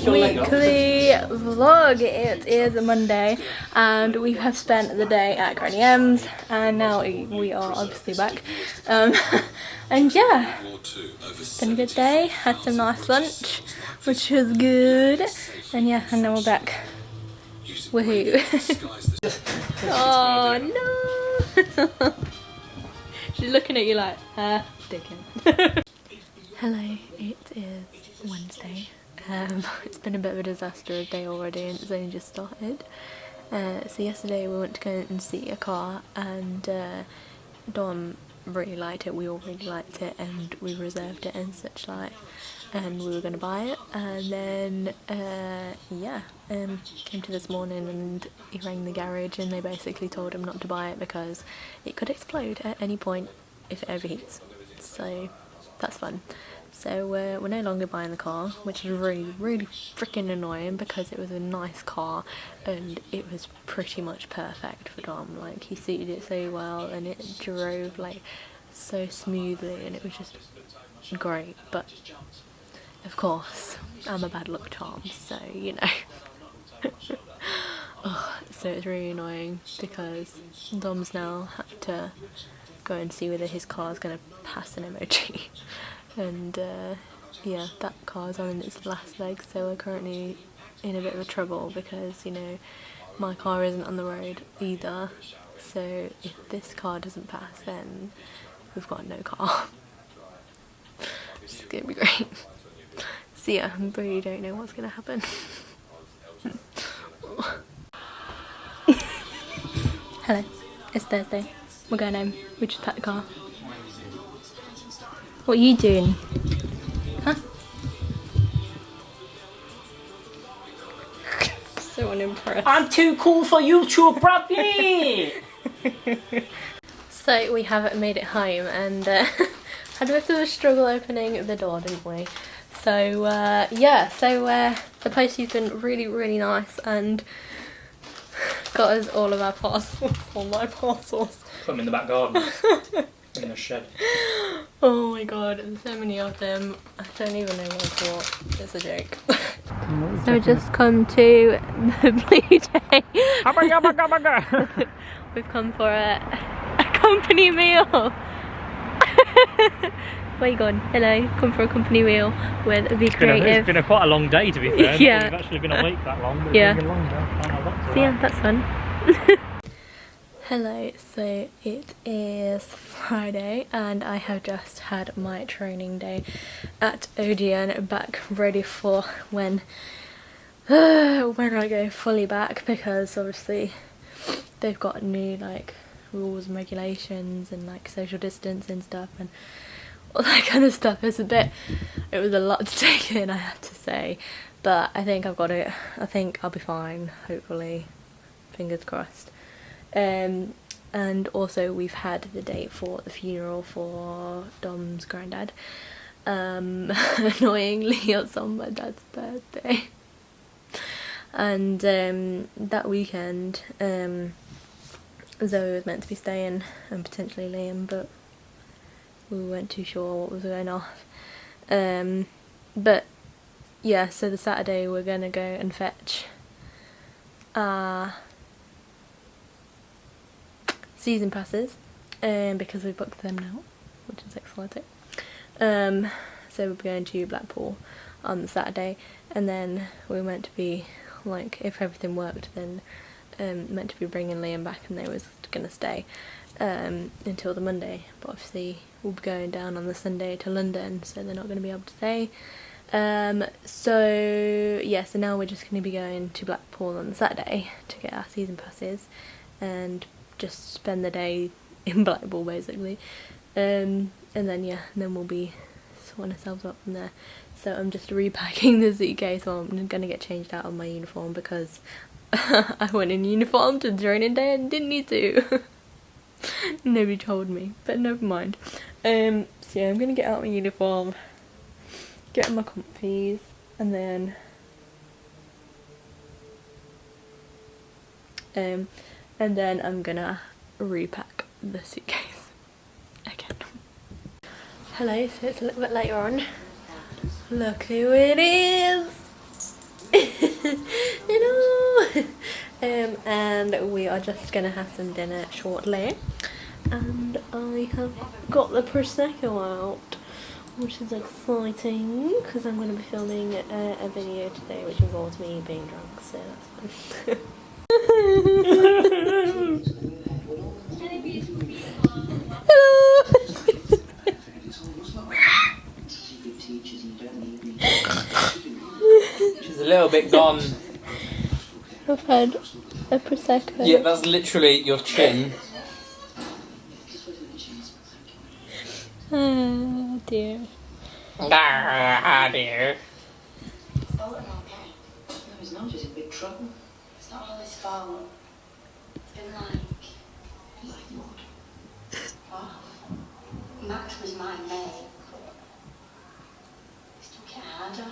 weekly vlog. It is Monday and we have spent the day at Granny M's and now we are obviously back. And yeah, it's been a good day, had some nice lunch which was good, and yeah, and now we're back. Woohoo. Oh no. She's looking at you like, dickhead. Hello, it is Wednesday. It's been a bit of a disaster of day already and it's only just started. So yesterday we went to go and see a car and Dom really liked it, we all really liked it, and we reserved it and such like, and we were going to buy it, and then came to this morning and he rang the garage and they basically told him not to buy it because it could explode at any point if it overheats. So that's fun. So we're no longer buying the car, which is really freaking annoying because it was a nice car and it was pretty much perfect for Dom. Like, he suited it so well and it drove like so smoothly and it was just great. But of course I'm a bad luck charm, so you know. Oh, so it's really annoying because Dom's now had to go and see whether his car is going to pass an MOT. And yeah, that car's on its last leg, so we're currently in a bit of a trouble because, you know, my car isn't on the road either, so if this car doesn't pass then we've got no car. It's gonna be great. So yeah, I really don't know what's gonna happen. Hello, it's Thursday, we're going home, we just packed the car. What are you doing? Huh? So unimpressed. I'm too cool for YouTube, bruv! So we have made it home and had a bit of a struggle opening the door, didn't we? So yeah, so the place has been really nice and got us all of our parcels, all my parcels. Put them in the back garden. In the shed. Oh my god, there's so many of them. I don't even know what. It's a joke. So we've just come to the Blue Jay. We've come for a company meal. Where you gone? Hello, come for a company meal with the creative. It's been quite a long day, to be fair. Yeah. We've actually been awake that long, but yeah. it's been longer. So yeah, that's fun. Hello, so it is Friday and I have just had my training day at Odeon, back ready for when I go fully back, because obviously they've got new like rules and regulations and like social distance and stuff and all that kind of stuff. It was a lot to take in, I have to say, but I think I've got it. I think I'll be fine, hopefully, fingers crossed. And also we've had the date for the funeral for Dom's granddad. Annoyingly it's on my dad's birthday. And that weekend Zoe was meant to be staying and potentially Liam, but we weren't too sure what was going off. But yeah, so the Saturday we're gonna go and fetch season passes because we booked them now, which is exciting. So we'll be going to Blackpool on the Saturday, and then we're meant to be, like, if everything worked, then meant to be bringing Liam back and they was gonna stay until the Monday, but obviously we'll be going down on the Sunday to London, so they're not going to be able to stay. So yeah, so now we're just going to be going to Blackpool on the Saturday to get our season passes and just spend the day in Blackpool basically, and then yeah, and then we'll be sorting ourselves up from there. So I'm just repacking the suitcase, so I'm gonna get changed out of my uniform because I went in uniform to the training day and didn't need to. Nobody told me, but never mind. So yeah, I'm gonna get out my uniform, get my comfies, and then I'm gonna repack the suitcase again. Hello, so it's a little bit later on. Look who it is! and we are just gonna have some dinner shortly. And I have got the Prosecco out, which is exciting because I'm going to be filming a video today which involves me being drunk, so that's fun. She's a little bit gone. I've had a Prosecco. Yeah, that's literally your chin. Oh dear. Ah, dear. Fallen okay. No, he's not. He's in big trouble. It's not all his fault. It's been like what? What? Max was my mate. He's took it harder.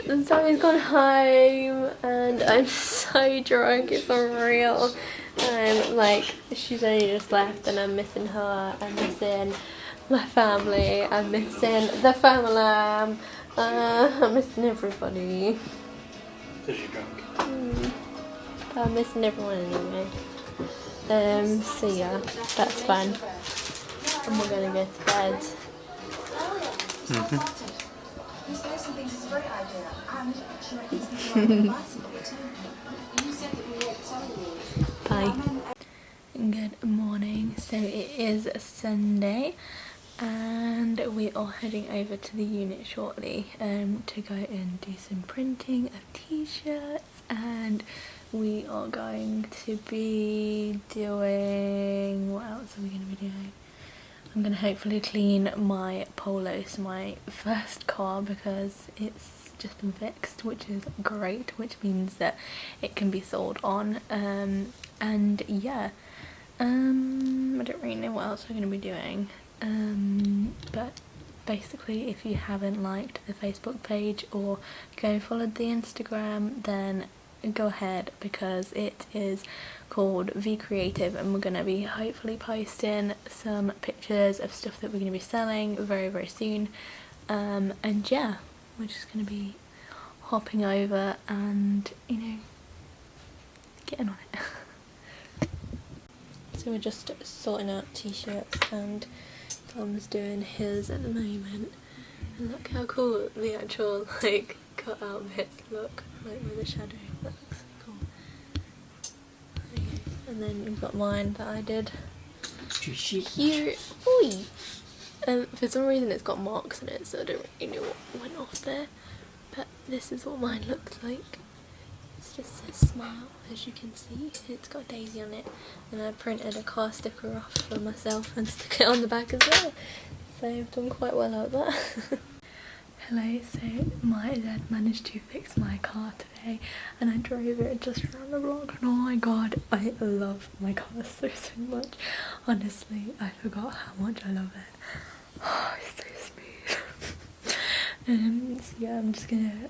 And Zoe's gone home and I'm so drunk, it's unreal. Like, she's only just left and I'm missing her, I'm missing my family, I'm missing the family, I'm missing everybody. Because you're drunk. But I'm missing everyone anyway. So yeah, that's fun. And we're gonna go to bed. This person thinks it's a great idea, and she reckons people are advisable too. You said that you weren't telling me. Bye. Good morning. So it is Sunday and we are heading over to the unit shortly to go and do some printing of t-shirts, and we are going to be doing, what else are we going to be doing? I'm going to hopefully clean my Polo, so my first car, because it's just been fixed, which is great, which means that it can be sold on. And yeah, I don't really know what else we're going to be doing, but basically if you haven't liked the Facebook page or go followed the Instagram, then go ahead, because it is called V Creative and we're going to be hopefully posting some pictures of stuff that we're going to be selling very soon. And yeah, we're just going to be hopping over and, you know, getting on it. So we're just sorting out t-shirts and Tom's doing his at the moment, and look how cool the actual like cut out bits look, like with the shadow. That looks cool. Okay. And then you've got mine that I did here. Oi! For some reason it's got marks in it, so I don't really know what went off there, but this is what mine looks like. It just says smile, as you can see. It's got a daisy on it, and I printed a car sticker off for myself and stuck it on the back as well, so I've done quite well out there. Hello, so my dad managed to fix my car today and I drove it just around the block, and oh my god, I love my car so much. Honestly, I forgot how much I love it. Oh, it's so smooth. So yeah, I'm just gonna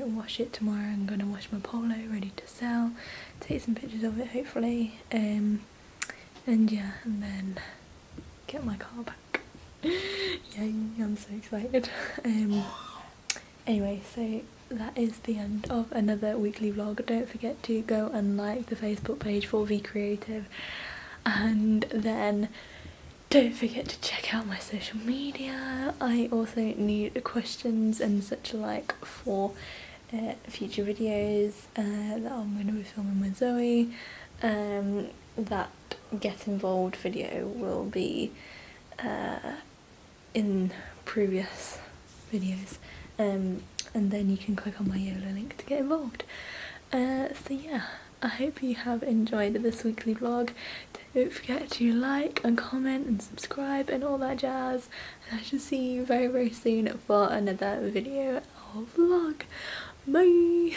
wash it tomorrow. I'm gonna wash my Polo ready to sell, take some pictures of it hopefully, and yeah, and then get my car back. Yay, I'm so excited. Anyway, so that is the end of another weekly vlog. Don't forget to go and like the Facebook page for V Creative, and then don't forget to check out my social media. I also need questions and such like for future videos that I'm going to be filming with Zoe. That get involved video will be in previous videos, and then you can click on my YOLO link to get involved. So yeah, I hope you have enjoyed this weekly vlog. Don't forget to like and comment and subscribe and all that jazz, and I shall see you very soon for another video or vlog. Bye!